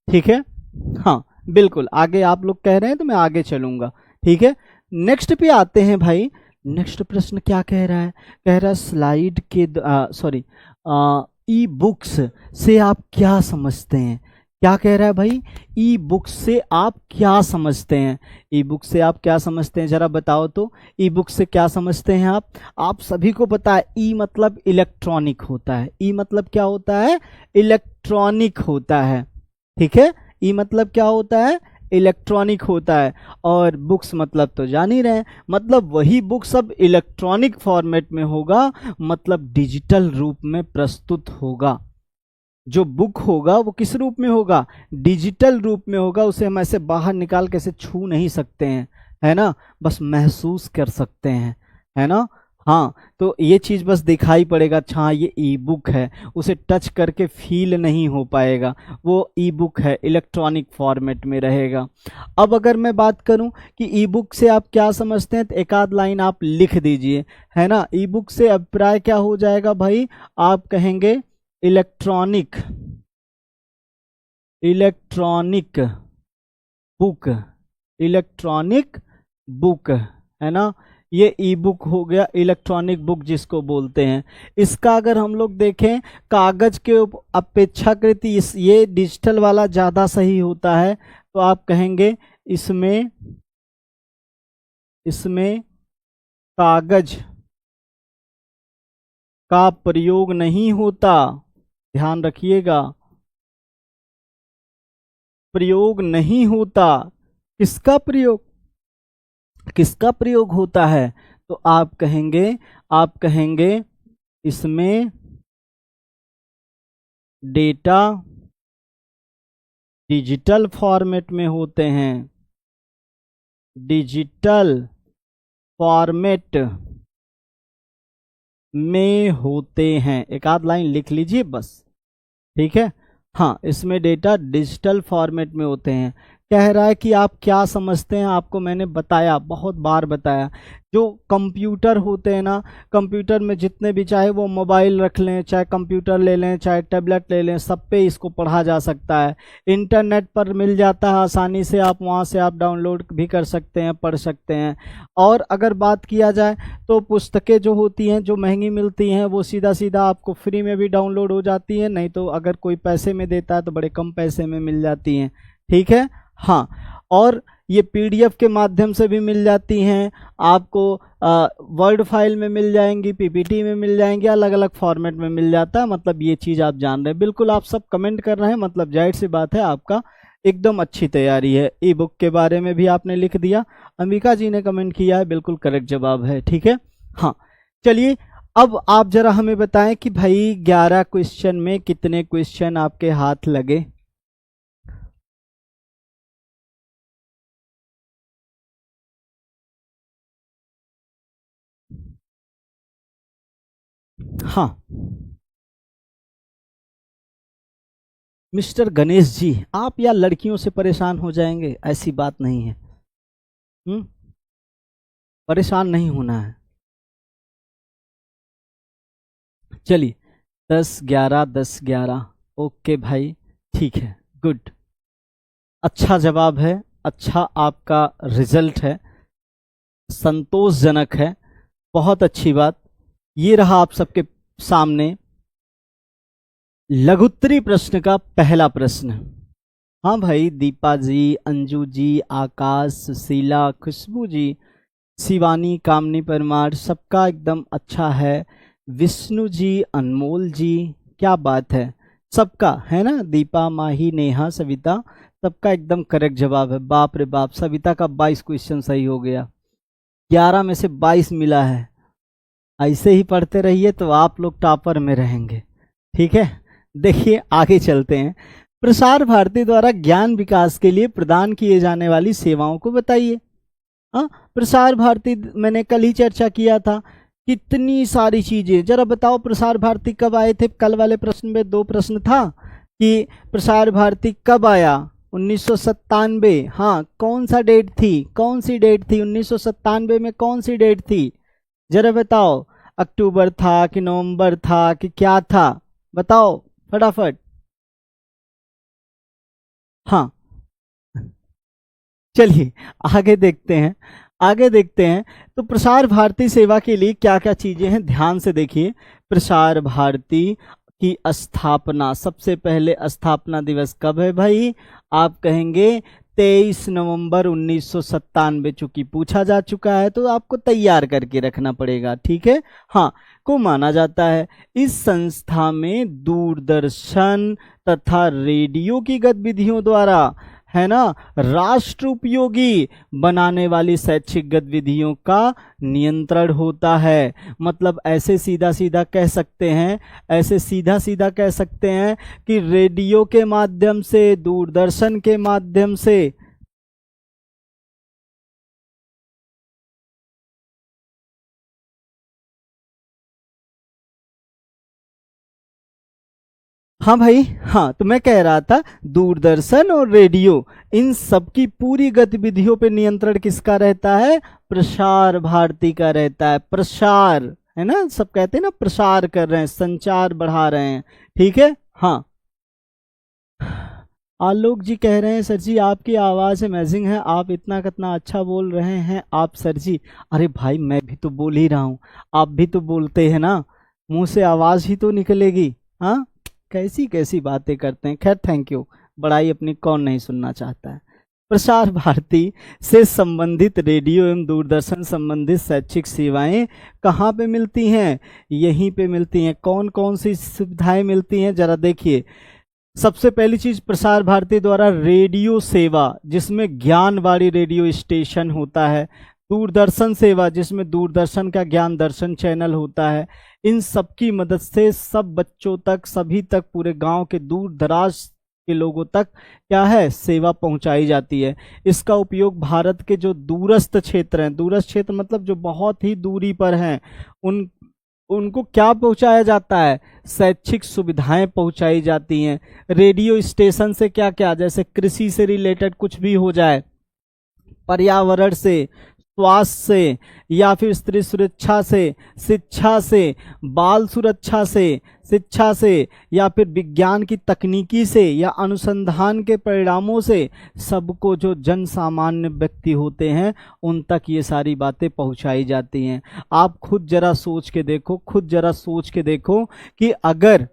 ठीक है, हाँ बिल्कुल, आगे आप लोग कह रहे हैं तो मैं आगे चलूंगा। ठीक है, नेक्स्ट पे आते हैं भाई। नेक्स्ट प्रश्न क्या कह रहा है? कह रहा है स्लाइड के सॉरी, ई बुक्स से आप क्या समझते हैं? क्या कह रहा है भाई? ई बुक्स से आप क्या समझते हैं? ई बुक से आप क्या समझते हैं, जरा बताओ तो। ई बुक से क्या समझते हैं आप? आप सभी को पता है ई मतलब इलेक्ट्रॉनिक होता है। ई मतलब क्या होता है? इलेक्ट्रॉनिक होता है। ठीक है, ई मतलब क्या होता है? इलेक्ट्रॉनिक होता है। और बुक्स मतलब तो जान ही रहे हैं, मतलब वही बुक्स अब इलेक्ट्रॉनिक फॉर्मेट में होगा, मतलब डिजिटल रूप में प्रस्तुत होगा। जो बुक होगा वो किस रूप में होगा? डिजिटल रूप में होगा। उसे हम ऐसे बाहर निकाल के ऐसे छू नहीं सकते हैं, है ना, बस महसूस कर सकते हैं, है ना। हाँ, तो ये चीज बस दिखाई पड़ेगा, अच्छा हाँ ये ई बुक है, उसे टच करके फील नहीं हो पाएगा, वो ई बुक है, इलेक्ट्रॉनिक फॉर्मेट में रहेगा। अब अगर मैं बात करूं कि ई बुक से आप क्या समझते हैं, तो एक आध लाइन आप लिख दीजिए, है ना। ई बुक से अभिप्राय क्या हो जाएगा भाई? आप कहेंगे electronic, electronic book, electronic book, है ना। ये ई बुक हो गया, इलेक्ट्रॉनिक बुक जिसको बोलते हैं। इसका अगर हम लोग देखें कागज के अपेक्षाकृत इस ये डिजिटल वाला ज़्यादा सही होता है, तो आप कहेंगे इसमें, इसमें कागज का प्रयोग नहीं होता। ध्यान रखिएगा, प्रयोग नहीं होता। किसका प्रयोग, किसका प्रयोग होता है? तो आप कहेंगे, आप कहेंगे इसमें डेटा डिजिटल फॉर्मेट में होते हैं, डिजिटल फॉर्मेट में होते हैं। एक आध लाइन लिख लीजिए बस। ठीक है, हाँ इसमें डेटा डिजिटल फॉर्मेट में होते हैं। कह रहा है कि आप क्या समझते हैं, आपको मैंने बताया, बहुत बार बताया, जो कंप्यूटर होते हैं ना, कंप्यूटर में जितने भी, चाहे वो मोबाइल रख लें, चाहे कंप्यूटर ले लें, चाहे टैबलेट ले लें, सब पे इसको पढ़ा जा सकता है। इंटरनेट पर मिल जाता है आसानी से, आप वहाँ से आप डाउनलोड भी कर सकते हैं, पढ़ सकते हैं। और अगर बात किया जाए तो पुस्तकें जो होती हैं, जो महंगी मिलती हैं, वो सीधा सीधा आपको फ्री में भी डाउनलोड हो जाती हैं, नहीं तो अगर कोई पैसे में देता है तो बड़े कम पैसे में मिल जाती हैं। ठीक है, हाँ, और ये पीडीएफ के माध्यम से भी मिल जाती हैं आपको, वर्ड फाइल में मिल जाएंगी, पीपीटी में मिल जाएंगी, अलग अलग फॉर्मेट में मिल जाता है। मतलब ये चीज़ आप जान रहे हैं, बिल्कुल आप सब कमेंट कर रहे हैं, मतलब जाहिर सी बात है आपका एकदम अच्छी तैयारी है। ई बुक के बारे में भी आपने लिख दिया, अंबिका जी ने कमेंट किया है, बिल्कुल करेक्ट जवाब है। ठीक है, हाँ चलिए, अब आप जरा हमें बताएं कि भाई 11 क्वेश्चन में कितने क्वेश्चन आपके हाथ लगे? हाँ, मिस्टर गणेश जी, आप या लड़कियों से परेशान हो जाएंगे, ऐसी बात नहीं है। हम्म, परेशान नहीं होना है। चलिए, 10 11 10 11, ओके भाई, ठीक है, गुड, अच्छा जवाब है, अच्छा आपका रिजल्ट है, संतोषजनक है, बहुत अच्छी बात। ये रहा आप सबके सामने लघुत्तरी प्रश्न का पहला प्रश्न। हाँ भाई, दीपा जी, अंजू जी, आकाश, सुशीला, खुशबू जी, शिवानी, कामनी परमार, सबका एकदम अच्छा है। विष्णु जी, अनमोल जी, क्या बात है, सबका है ना, दीपा, माही, नेहा, सविता, सबका एकदम करेक्ट जवाब है। बाप रे बाप, सविता का 22 क्वेश्चन सही हो गया, 11 में से 22 मिला है। ऐसे ही पढ़ते रहिए तो आप लोग टॉपर में रहेंगे। ठीक है, देखिए आगे चलते हैं। प्रसार भारती द्वारा ज्ञान विकास के लिए प्रदान किए जाने वाली सेवाओं को बताइए। हाँ, प्रसार भारती मैंने कल ही चर्चा किया था, कितनी सारी चीजें, जरा बताओ प्रसार भारती कब आए थे? कल वाले प्रश्न में 2 प्रश्न था कि प्रसार भारती कब आया, 1997। हाँ, कौन सा डेट थी, कौन सी डेट थी 1997 में, कौन सी डेट थी, जरा बताओ। अक्टूबर था कि नवंबर था कि क्या था, बताओ फटाफट। हाँ, चलिए आगे देखते हैं। आगे देखते हैं तो प्रसार भारती सेवा के लिए क्या क्या चीजें हैं, ध्यान से देखिए। प्रसार भारती की स्थापना, सबसे पहले स्थापना दिवस कब है भाई? आप कहेंगे 23 नवंबर 1997, चूंकि पूछा जा चुका है तो आपको तैयार करके रखना पड़ेगा, ठीक है। हाँ, को माना जाता है। इस संस्था में दूरदर्शन तथा रेडियो की गतिविधियों द्वारा, है ना, राष्ट्र उपयोगी बनाने वाली शैक्षिक गतिविधियों का नियंत्रण होता है। मतलब ऐसे सीधा सीधा कह सकते हैं, ऐसे सीधा सीधा कह सकते हैं कि रेडियो के माध्यम से, दूरदर्शन के माध्यम से, हाँ भाई, हाँ, तो मैं कह रहा था दूरदर्शन और रेडियो, इन सब की पूरी गतिविधियों पे नियंत्रण किसका रहता है? प्रसार भारती का रहता है। प्रसार, है ना, सब कहते हैं ना प्रसार कर रहे हैं, संचार बढ़ा रहे हैं, ठीक है। हाँ, आलोक जी कह रहे हैं सर जी आपकी आवाज़ अमेजिंग है, आप इतना कितना अच्छा बोल रहे हैं आप सर जी। अरे भाई मैं भी तो बोल ही रहा हूँ, आप भी तो बोलते हैं ना, मुंह से आवाज़ ही तो निकलेगी। हाँ, कैसी कैसी बातें करते हैं। खैर थैंक यू, बड़ाई अपनी कौन नहीं सुनना चाहता है। प्रसार भारती से संबंधित रेडियो एवं दूरदर्शन संबंधित शैक्षिक सेवाएं कहाँ पे मिलती हैं? यहीं पे मिलती हैं। कौन कौन सी सुविधाएं मिलती हैं जरा देखिए। सबसे पहली चीज, प्रसार भारती द्वारा रेडियो सेवा, जिसमें ज्ञानवाणी रेडियो स्टेशन होता है। दूरदर्शन सेवा, जिसमें दूरदर्शन का ज्ञान दर्शन चैनल होता है। इन सब की मदद से सब बच्चों तक, सभी तक, पूरे गांव के दूर दराज के लोगों तक क्या है, सेवा पहुंचाई जाती है। इसका उपयोग भारत के जो दूरस्थ क्षेत्र हैं, दूरस्थ क्षेत्र मतलब जो बहुत ही दूरी पर हैं, उन उनको क्या पहुंचाया जाता है? शैक्षिक सुविधाएं पहुंचाई जाती हैं। रेडियो स्टेशन से क्या क्या, जैसे कृषि से रिलेटेड कुछ भी हो जाए, पर्यावरण से, स्वास्थ्य से, या फिर स्त्री सुरक्षा से, शिक्षा से, बाल सुरक्षा से, शिक्षा से, या फिर विज्ञान की तकनीकी से, या अनुसंधान के परिणामों से, सबको जो जन सामान्य व्यक्ति होते हैं उन तक ये सारी बातें पहुंचाई जाती हैं। आप खुद जरा सोच के देखो, खुद जरा सोच के देखो कि अगर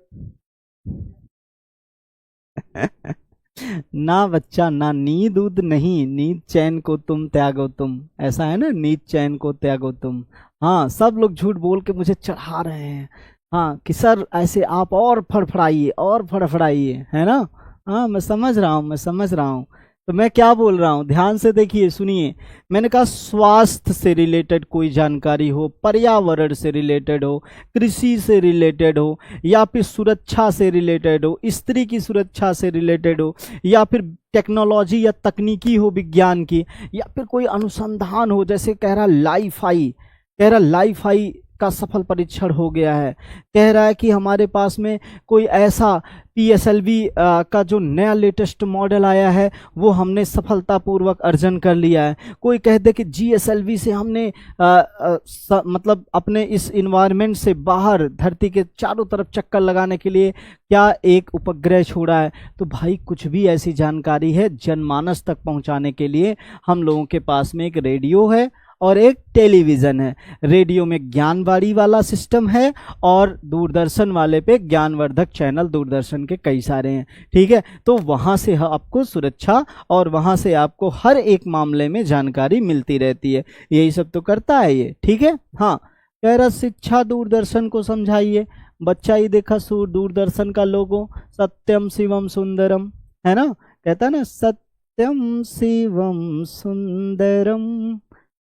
ना बच्चा ना नींद उद नहीं, नींद चैन को तुम त्यागो तुम, ऐसा है ना, नींद चैन को त्यागो तुम। हाँ, सब लोग झूठ बोल के मुझे चढ़ा रहे हैं, हाँ, कि सर ऐसे आप और फड़फड़ाइए और फड़फड़ाइए, है ना। हाँ, मैं समझ रहा हूँ, मैं समझ रहा हूँ। तो मैं क्या बोल रहा हूँ, ध्यान से देखिए, सुनिए। मैंने कहा स्वास्थ्य से रिलेटेड कोई जानकारी हो, पर्यावरण से रिलेटेड हो, कृषि से रिलेटेड हो, या फिर सुरक्षा से रिलेटेड हो, स्त्री की सुरक्षा से रिलेटेड हो, या फिर टेक्नोलॉजी या तकनीकी हो, विज्ञान की, या फिर कोई अनुसंधान हो, जैसे कह रहा लाइफाई, कह रहा लाइफाई का सफल परीक्षण हो गया है, कह रहा है कि हमारे पास में कोई ऐसा PSLV का जो नया लेटेस्ट मॉडल आया है वो हमने सफलतापूर्वक अर्जन कर लिया है। कोई कह दे कि GSLV से हमने मतलब अपने इस इन्वायरमेंट से बाहर धरती के चारों तरफ चक्कर लगाने के लिए क्या एक उपग्रह छोड़ा है। तो भाई कुछ भी ऐसी जानकारी है जनमानस तक पहुंचाने के लिए हम लोगों के पास में एक रेडियो है और एक टेलीविज़न है। रेडियो में ज्ञानवाणी वाला सिस्टम है और दूरदर्शन वाले पे ज्ञानवर्धक चैनल दूरदर्शन के कई सारे हैं, ठीक है। तो वहाँ से आपको सुरक्षा और वहाँ से आपको हर एक मामले में जानकारी मिलती रहती है। यही सब तो करता है ये, ठीक है। हाँ, कह रहा शिक्षा दूरदर्शन को समझाइए। बच्चा ही देखा दूरदर्शन का लोगो, सत्यम शिवम सुंदरम, है ना, कहता है ना सत्यम शिवम सुंदरम।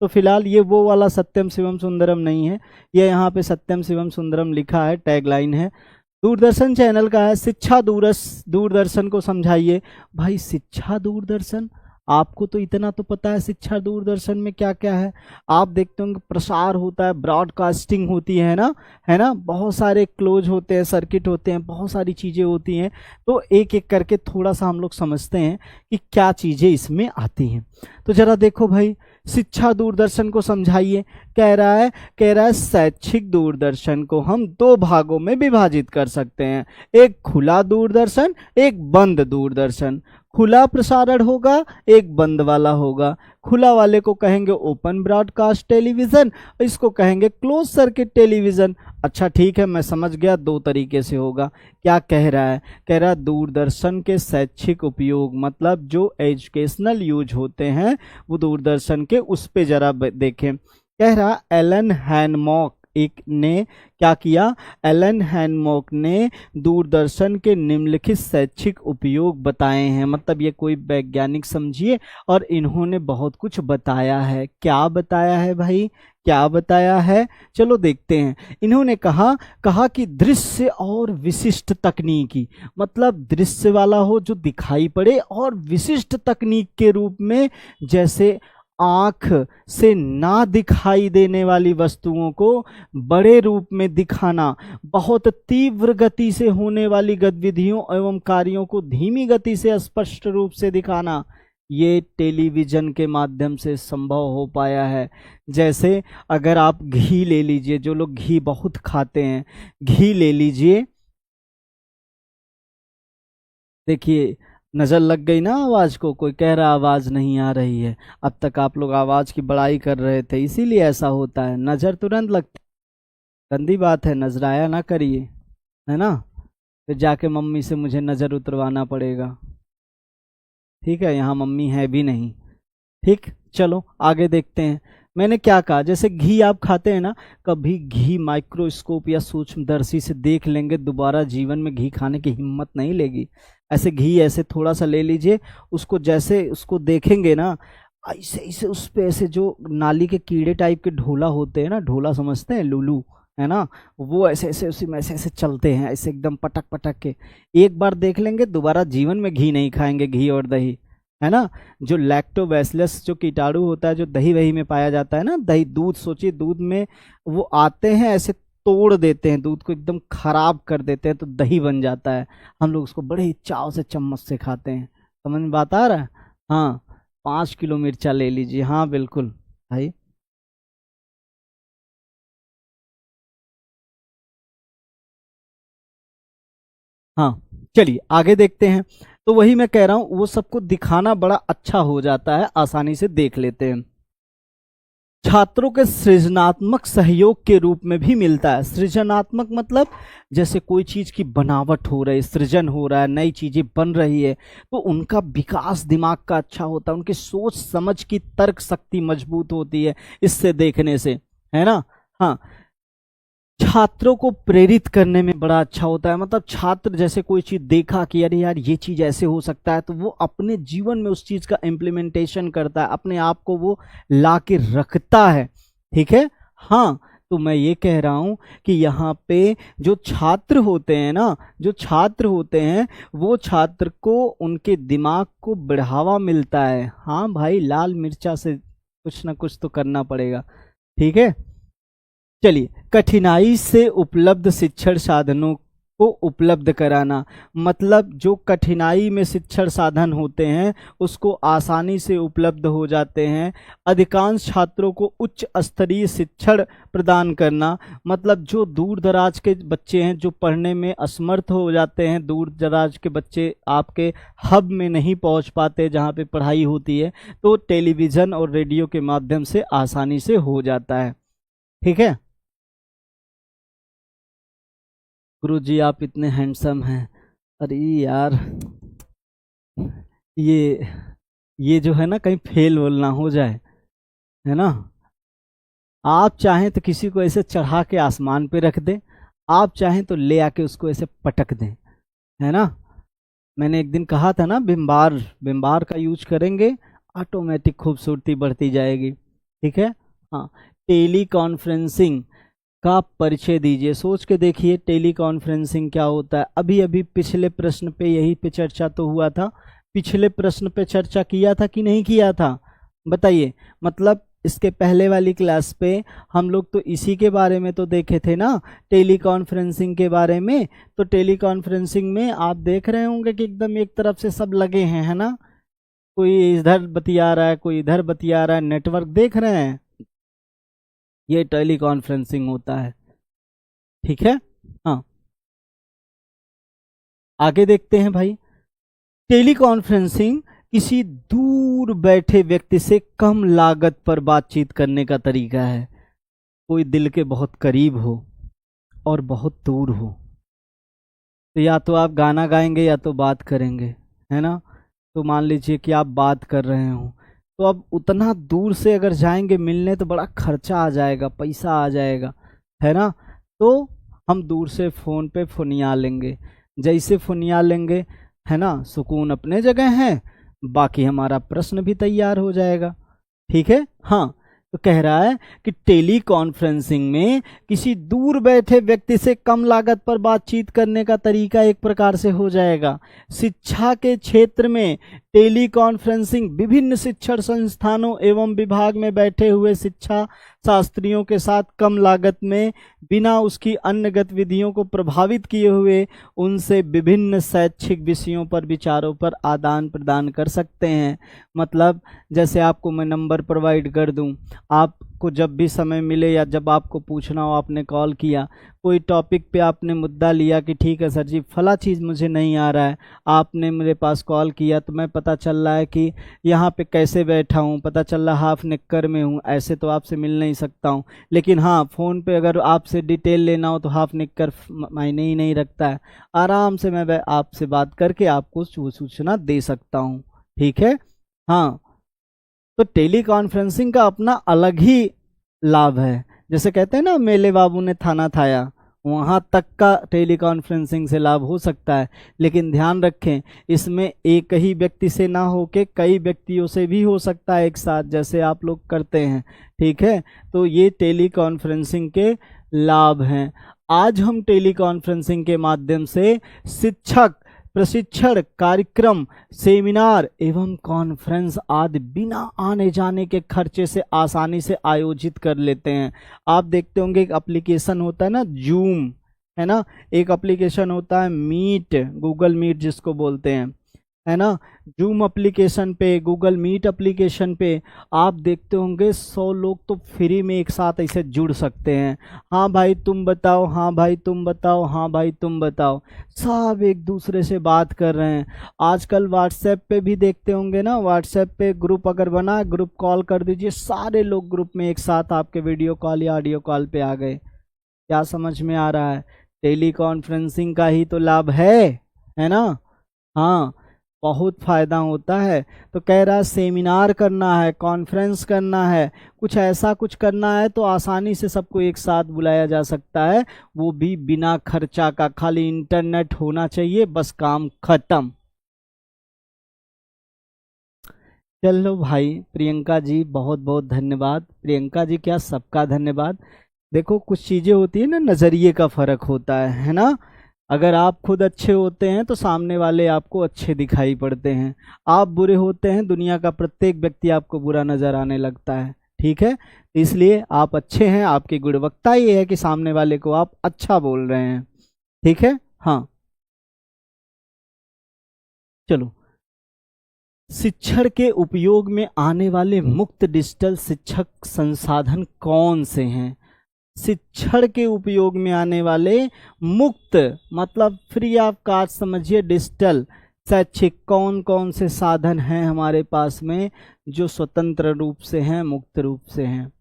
तो फिलहाल ये वो वाला सत्यम शिवम सुंदरम नहीं है, ये यहाँ पे सत्यम शिवम सुंदरम लिखा है, टैगलाइन है। दूरदर्शन चैनल का है शिक्षा दूरदर्शन को समझाइए। भाई शिक्षा दूरदर्शन, आपको तो इतना तो पता है शिक्षा दूरदर्शन में क्या क्या है। आप देखते होंगे प्रसार होता है, ब्रॉडकास्टिंग होती है ना, है ना, बहुत सारे क्लोज होते हैं, सर्किट होते हैं, बहुत सारी चीज़ें होती हैं। तो एक एक करके थोड़ा सा हम लोग समझते हैं कि क्या चीज़ें इसमें आती हैं। तो जरा देखो भाई, शिक्षा दूरदर्शन को समझाइए। कह रहा है शैक्षिक दूरदर्शन को हम दो भागों में विभाजित कर सकते हैं, एक खुला दूरदर्शन, एक बंद दूरदर्शन। खुला प्रसारण होगा, एक बंद वाला होगा। खुला वाले को कहेंगे ओपन ब्रॉडकास्ट टेलीविजन, इसको कहेंगे क्लोज सर्किट टेलीविजन। अच्छा ठीक है, मैं समझ गया, दो तरीके से होगा। क्या कह रहा है? कह रहा है दूरदर्शन के शैक्षिक उपयोग, मतलब जो एजुकेशनल यूज होते हैं वो दूरदर्शन के, उस पे जरा देखें। कह रहा एलन हैनमॉक एक ने क्या किया? एलन हैनमॉक ने दूरदर्शन के निम्नलिखित शैक्षिक उपयोग बताए हैं। मतलब ये कोई वैज्ञानिक समझिए, और इन्होंने बहुत कुछ बताया है। क्या बताया है भाई? क्या बताया है? चलो देखते हैं। इन्होंने कहा कि दृश्य और विशिष्ट तकनीकी, मतलब दृश्य वाला हो जो दिखाई पड़े, और विशिष्ट तकनीक के रूप में, जैसे आंख से ना दिखाई देने वाली वस्तुओं को बड़े रूप में दिखाना, बहुत तीव्र गति से होने वाली गतिविधियों एवं कार्यों को धीमी गति से स्पष्ट रूप से दिखाना, ये टेलीविजन के माध्यम से संभव हो पाया है। जैसे अगर आप घी ले लीजिए, जो लोग घी बहुत खाते हैं, घी ले लीजिए, देखिए नजर लग गई ना आवाज को? कोई कह रहा आवाज नहीं आ रही है। अब तक आप लोग आवाज की बड़ाई कर रहे थे, इसीलिए ऐसा होता है, नजर तुरंत लगती। गंदी बात है, नजराया ना करिए, है ना? फिर जाके मम्मी से मुझे नजर उतरवाना पड़ेगा। ठीक है, यहाँ मम्मी है भी नहीं। ठीक, चलो आगे देखते हैं। मैंने क्या कहा, जैसे घी आप खाते हैं ना, कभी घी माइक्रोस्कोप या सूक्ष्मदर्शी से देख लेंगे, दोबारा जीवन में घी खाने की हिम्मत नहीं लेगी। ऐसे घी ऐसे थोड़ा सा ले लीजिए, उसको जैसे उसको देखेंगे ना, ऐसे ऐसे उस पे ऐसे जो नाली के कीड़े टाइप के ढोला होते हैं ना, ढोला समझते हैं, लुलू, है ना? वो ऐसे ऐसे उसी में ऐसे ऐसे चलते हैं, ऐसे एकदम पटक पटक के। एक बार देख लेंगे, दोबारा जीवन में घी नहीं खाएंगे, घी और दही, है ना? जो लैक्टोबैसिलस जो कीटाणु होता है, जो दही वही में पाया जाता है ना, दही दूध, सोचिए दूध में वो आते हैं, ऐसे तोड़ देते हैं, दूध को एकदम खराब कर देते हैं, तो दही बन जाता है। हम लोग उसको बड़े ही चाव से चम्मच से खाते हैं। समझ में बात आ रहा है? हाँ, 5 किलो मिर्चा ले लीजिए। हाँ बिल्कुल भाई। हाँ, चलिए आगे देखते हैं। तो वही मैं कह रहा हूँ, वो सबको दिखाना बड़ा अच्छा हो जाता है, आसानी से देख लेते हैं। छात्रों के सृजनात्मक सहयोग के रूप में भी मिलता है। सृजनात्मक मतलब जैसे कोई चीज की बनावट हो रही, सृजन हो रहा है, नई चीजें बन रही है, तो उनका विकास दिमाग का अच्छा होता है, उनकी सोच समझ की तर्क शक्ति मजबूत होती है इससे देखने से, है ना? हाँ, छात्रों को प्रेरित करने में बड़ा अच्छा होता है। मतलब छात्र जैसे कोई चीज देखा कि अरे यार ये चीज ऐसे हो सकता है, तो वो अपने जीवन में उस चीज का इम्प्लीमेंटेशन करता है, अपने आप को वो ला के रखता है। ठीक है? हाँ, तो मैं ये कह रहा हूं कि यहाँ पे जो छात्र होते हैं ना, जो छात्र होते हैं, वो छात्र को उनके दिमाग को बढ़ावा मिलता है। हाँ भाई, लाल मिर्चा से कुछ ना कुछ तो करना पड़ेगा। ठीक है, चलिए, कठिनाई से उपलब्ध शिक्षण साधनों को उपलब्ध कराना, मतलब जो कठिनाई में शिक्षण साधन होते हैं उसको आसानी से उपलब्ध हो जाते हैं। अधिकांश छात्रों को उच्च स्तरीय शिक्षण प्रदान करना, मतलब जो दूर दराज के बच्चे हैं, जो पढ़ने में असमर्थ हो जाते हैं, दूर दराज के बच्चे आपके हब में नहीं पहुंच पाते जहां पे पढ़ाई होती है, तो टेलीविज़न और रेडियो के माध्यम से आसानी से हो जाता है। ठीक है गुरुजी, आप इतने हैंडसम हैं। अरे यार, ये ये जो है ना, कहीं फेल वेल ना हो जाए, है ना? आप चाहें तो किसी को ऐसे चढ़ा के आसमान पे रख दें, आप चाहें तो ले आके उसको ऐसे पटक दें, है ना? मैंने एक दिन कहा था ना, बिम्बार, बिम्बार का यूज करेंगे, ऑटोमेटिक खूबसूरती बढ़ती जाएगी। ठीक है? हाँ, टेली कॉन्फ्रेंसिंग का परिचय दीजिए। सोच के देखिए टेली कॉन्फ्रेंसिंग क्या होता है। अभी अभी पिछले प्रश्न पे यही पे चर्चा तो हुआ था, पिछले प्रश्न पे चर्चा किया था कि नहीं किया था? बताइए। मतलब इसके पहले वाली क्लास पे हम लोग तो इसी के बारे में तो देखे थे ना, टेली कॉन्फ्रेंसिंग के बारे में। तो टेली कॉन्फ्रेंसिंग में आप देख रहे होंगे कि एकदम एक तरफ से सब लगे हैं, है ना? कोई इधर बतिया रहा है, कोई इधर बतिया रहा है, नेटवर्क देख रहे हैं, ये टेली कॉन्फ्रेंसिंग होता है। ठीक है? हाँ, आगे देखते हैं भाई। टेली कॉन्फ्रेंसिंग किसी दूर बैठे व्यक्ति से कम लागत पर बातचीत करने का तरीका है। कोई दिल के बहुत करीब हो और बहुत दूर हो, तो या तो आप गाना गाएंगे या तो बात करेंगे, है ना। तो मान लीजिए कि आप बात कर रहे हो, तो अब उतना दूर से अगर जाएंगे मिलने तो बड़ा खर्चा आ जाएगा, पैसा आ जाएगा, है ना। तो हम दूर से फ़ोन पे फुनिया लेंगे, जैसे फुनिया लेंगे, है ना, सुकून अपने जगह है, बाकी हमारा प्रश्न भी तैयार हो जाएगा। ठीक है, हाँ। तो कह रहा है कि टेली कॉन्फ्रेंसिंग में किसी दूर बैठे व्यक्ति से कम लागत पर बातचीत करने का तरीका एक प्रकार से हो जाएगा। शिक्षा के क्षेत्र में टेली कॉन्फ्रेंसिंग विभिन्न शिक्षण संस्थानों एवं विभाग में बैठे हुए शिक्षा शास्त्रियों के साथ कम लागत में बिना उसकी अन्य गतिविधियों को प्रभावित किए हुए उनसे विभिन्न शैक्षिक विषयों पर विचारों पर आदान प्रदान कर सकते हैं। मतलब जैसे आपको मैं नंबर प्रोवाइड कर दूं, आपको जब भी समय मिले या जब आपको पूछना हो, आपने कॉल किया, कोई टॉपिक पे आपने मुद्दा लिया कि ठीक है सर जी फला चीज़ मुझे नहीं आ रहा है, आपने मेरे पास कॉल किया तो मैं पता चल रहा है कि यहाँ पे कैसे बैठा हूँ, पता चल रहा हाफ निक्कर में हूँ, ऐसे तो आपसे मिल नहीं सकता हूँ। लेकिन हाँ, फ़ोन पे अगर आपसे डिटेल लेना हो तो हाफ निक्कर मायने ही नहीं रखता है, आराम से मैं आपसे बात करके आपको सूचना दे सकता हूँ। ठीक है, हाँ। तो टेली कॉन्फ्रेंसिंग का अपना अलग ही लाभ है। जैसे कहते हैं ना, मेले बाबू ने थाना थाया, वहाँ तक का टेली कॉन्फ्रेंसिंग से लाभ हो सकता है। लेकिन ध्यान रखें, इसमें एक ही व्यक्ति से ना होके कई व्यक्तियों से भी हो सकता है एक साथ, जैसे आप लोग करते हैं। ठीक है, तो ये टेली कॉन्फ्रेंसिंग के लाभ हैं। आज हम टेली कॉन्फ्रेंसिंग के माध्यम से शिक्षक प्रशिक्षण कार्यक्रम, सेमिनार एवं कॉन्फ्रेंस आदि बिना आने जाने के खर्चे से आसानी से आयोजित कर लेते हैं। आप देखते होंगे एक एप्लीकेशन होता है ना, जूम, है ना, एक एप्लीकेशन होता है मीट, गूगल मीट जिसको बोलते हैं, है ना। जूम एप्लीकेशन पे, गूगल मीट एप्लीकेशन पे आप देखते होंगे 100 लोग तो फ्री में एक साथ ऐसे जुड़ सकते हैं। हाँ भाई तुम बताओ, हाँ भाई तुम बताओ, हाँ भाई तुम बताओ, सब एक दूसरे से बात कर रहे हैं। आजकल व्हाट्सएप पे भी देखते होंगे ना, व्हाट्सएप पे ग्रुप अगर बना, ग्रुप कॉल कर दीजिए, सारे लोग ग्रुप में एक साथ आपके वीडियो कॉल या ऑडियो कॉल पे आ गए। क्या समझ में आ रहा है? टेली कॉन्फ्रेंसिंग का ही तो लाभ है ना। हाँ, बहुत फ़ायदा होता है। तो कह रहा है सेमिनार करना है, कॉन्फ्रेंस करना है, कुछ ऐसा कुछ करना है तो आसानी से सबको एक साथ बुलाया जा सकता है, वो भी बिना खर्चा का। खाली इंटरनेट होना चाहिए, बस काम खत्म। चलो भाई, प्रियंका जी बहुत बहुत धन्यवाद। प्रियंका जी क्या, सबका धन्यवाद। देखो कुछ चीज़ें होती है ना, नज़रिए का फ़र्क होता है ना। अगर आप खुद अच्छे होते हैं तो सामने वाले आपको अच्छे दिखाई पड़ते हैं, आप बुरे होते हैं दुनिया का प्रत्येक व्यक्ति आपको बुरा नजर आने लगता है। ठीक है, इसलिए आप अच्छे हैं, आपकी गुणवत्ता ये है कि सामने वाले को आप अच्छा बोल रहे हैं। ठीक है, हाँ। चलो, शिक्षण के उपयोग में आने वाले मुक्त डिजिटल शिक्षक संसाधन कौन से हैं? शिक्षण के उपयोग में आने वाले मुक्त मतलब फ्री ऑफ कॉस्ट समझिए, डिजिटल शैक्षिक कौन कौन से साधन हैं हमारे पास में जो स्वतंत्र रूप से हैं, मुक्त रूप से हैं,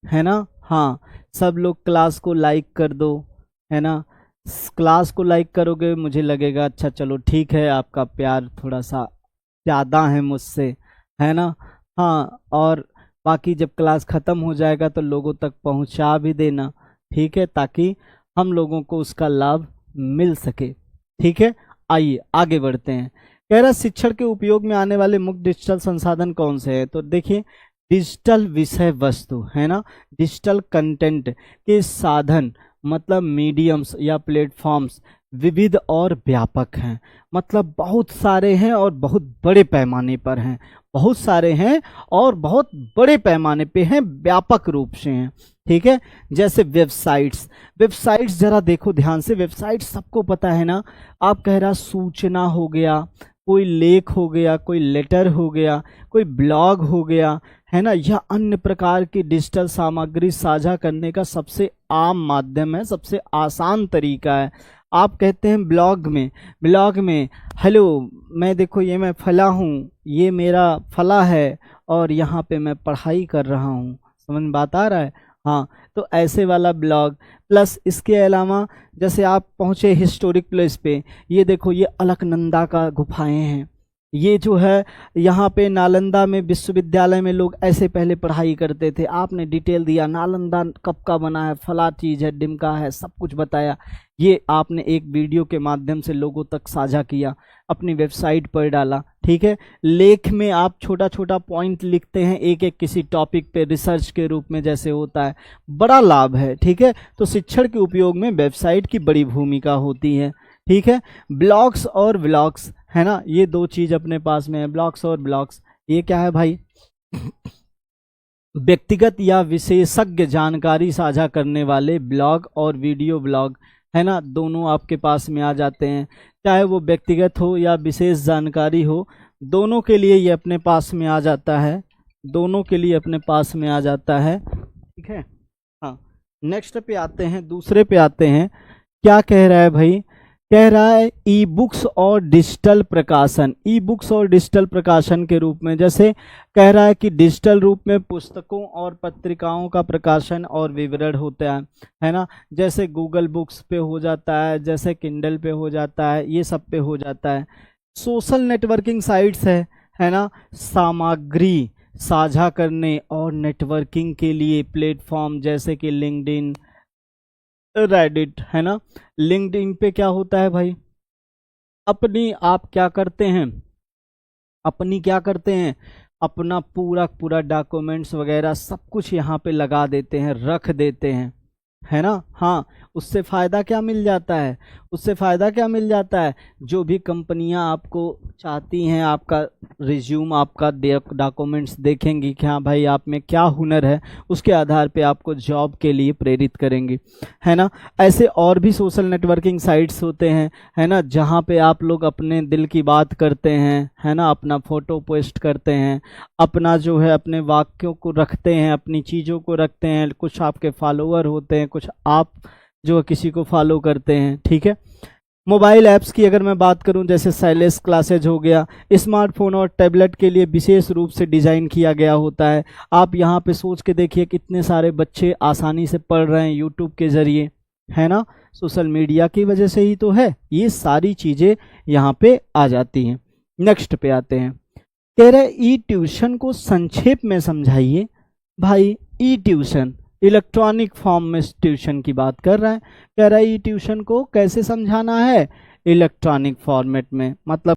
है ना। हाँ, सब लोग क्लास को लाइक कर दो, है ना। क्लास को लाइक करोगे मुझे लगेगा अच्छा, चलो ठीक है, आपका प्यार थोड़ा सा ज़्यादा है मुझसे, है ना। हाँ, और बाकी जब क्लास ख़त्म हो जाएगा तो लोगों तक पहुंचा भी देना, ठीक है, ताकि हम लोगों को उसका लाभ मिल सके। ठीक है, आइए आगे बढ़ते हैं। कह रहा शिक्षण के उपयोग में आने वाले मुख्य डिजिटल संसाधन कौन से हैं? तो देखिए, डिजिटल विषय वस्तु, है ना, डिजिटल कंटेंट के साधन मतलब मीडियम्स या प्लेटफॉर्म्स विविध और व्यापक हैं। मतलब बहुत सारे हैं और बहुत बड़े पैमाने पर हैं, बहुत सारे हैं और बहुत बड़े पैमाने पे हैं, व्यापक रूप से हैं। ठीक है, जैसे वेबसाइट्स, वेबसाइट्स जरा देखो ध्यान से, वेबसाइट सबको पता है ना। आप कह रहा सूचना हो गया, कोई लेख हो गया, कोई लेटर हो गया, कोई ब्लॉग हो गया, है ना, या अन्य प्रकार की डिजिटल सामग्री साझा करने का सबसे आम माध्यम है, सबसे आसान तरीका है। आप कहते हैं ब्लॉग में हेलो मैं देखो ये मैं फला हूँ, ये मेरा फला है और यहाँ पे मैं पढ़ाई कर रहा हूँ। समझ में बात आ रहा है? हाँ, तो ऐसे वाला ब्लॉग। प्लस इसके अलावा जैसे आप पहुँचे हिस्टोरिक प्लेस पे, ये देखो ये अलकनंदा का गुफाएं हैं, ये जो है यहाँ पे नालंदा में विश्वविद्यालय में लोग ऐसे पहले पढ़ाई करते थे। आपने डिटेल दिया नालंदा कब का बना है, फला चीज़ है, डिमका है, सब कुछ बताया। ये आपने एक वीडियो के माध्यम से लोगों तक साझा किया, अपनी वेबसाइट पर डाला। ठीक है, लेख में आप छोटा छोटा पॉइंट लिखते हैं एक एक किसी टॉपिक पे रिसर्च के रूप में जैसे होता है, बड़ा लाभ है। ठीक है, तो शिक्षण के उपयोग में वेबसाइट की बड़ी भूमिका होती है। ठीक है, ब्लॉग्स और व्लॉग्स है ना, ये दो चीज अपने पास में है, ब्लॉग्स और ब्लॉग्स। ये क्या है भाई? व्यक्तिगत या विशेषज्ञ जानकारी साझा करने वाले ब्लॉग और वीडियो ब्लॉग है ना, दोनों आपके पास में आ जाते हैं। चाहे वो व्यक्तिगत हो या विशेष जानकारी हो, दोनों के लिए ये अपने पास में आ जाता है, दोनों के लिए अपने पास में आ जाता है। ठीक है, हाँ, नेक्स्ट पे आते हैं, दूसरे पे आते हैं। क्या कह रहा है भाई? कह रहा है ई बुक्स और डिजिटल प्रकाशन। ई बुक्स और डिजिटल प्रकाशन के रूप में जैसे कह रहा है कि डिजिटल रूप में पुस्तकों और पत्रिकाओं का प्रकाशन और विवरण होता है ना, जैसे गूगल बुक्स पे हो जाता है, जैसे किंडल पे हो जाता है, ये सब पे हो जाता है। सोशल नेटवर्किंग साइट्स है ना, सामग्री साझा करने और नेटवर्किंग के लिए प्लेटफॉर्म जैसे कि लिंक्डइन, रेडिट है ना। लिंक्डइन पे क्या होता है भाई? अपनी आप क्या करते हैं, अपनी क्या करते हैं, अपना पूरा पूरा डॉक्यूमेंट्स वगैरह सब कुछ यहाँ पे लगा देते हैं, रख देते हैं, है ना। हाँ, उससे फ़ायदा क्या मिल जाता है? उससे फ़ायदा क्या मिल जाता है? जो भी कंपनियां आपको चाहती हैं, आपका रिज्यूम, आपका डॉक्यूमेंट्स देखेंगी कि हाँ भाई आप में क्या हुनर है, उसके आधार पे आपको जॉब के लिए प्रेरित करेंगी, है ना। ऐसे और भी सोशल नेटवर्किंग साइट्स होते हैं, है ना, जहाँ पे आप लोग अपने दिल की बात करते हैं, है ना, अपना फ़ोटो पोस्ट करते हैं, अपना जो है अपने वाक्यों को रखते हैं, अपनी चीज़ों को रखते हैं। कुछ आपके फॉलोअर होते हैं, कुछ आप जो किसी को फॉलो करते हैं। ठीक है, मोबाइल ऐप्स की अगर मैं बात करूं, जैसे साइलेंस क्लासेज हो गया, स्मार्टफोन और टैबलेट के लिए विशेष रूप से डिज़ाइन किया गया होता है। आप यहां पे सोच के देखिए कितने सारे बच्चे आसानी से पढ़ रहे हैं यूट्यूब के ज़रिए, है ना, सोशल मीडिया की वजह से ही तो है। ये सारी चीज़ें यहाँ पे आ जाती हैं। नेक्स्ट पे आते हैं, कह रहे ई ट्यूशन को संक्षेप में समझाइए। भाई ई ट्यूशन इलेक्ट्रॉनिक फॉर्म में ट्यूशन की बात कर रहा है, कह रहा है ई ट्यूशन को कैसे समझाना है? इलेक्ट्रॉनिक फॉर्मेट में, मतलब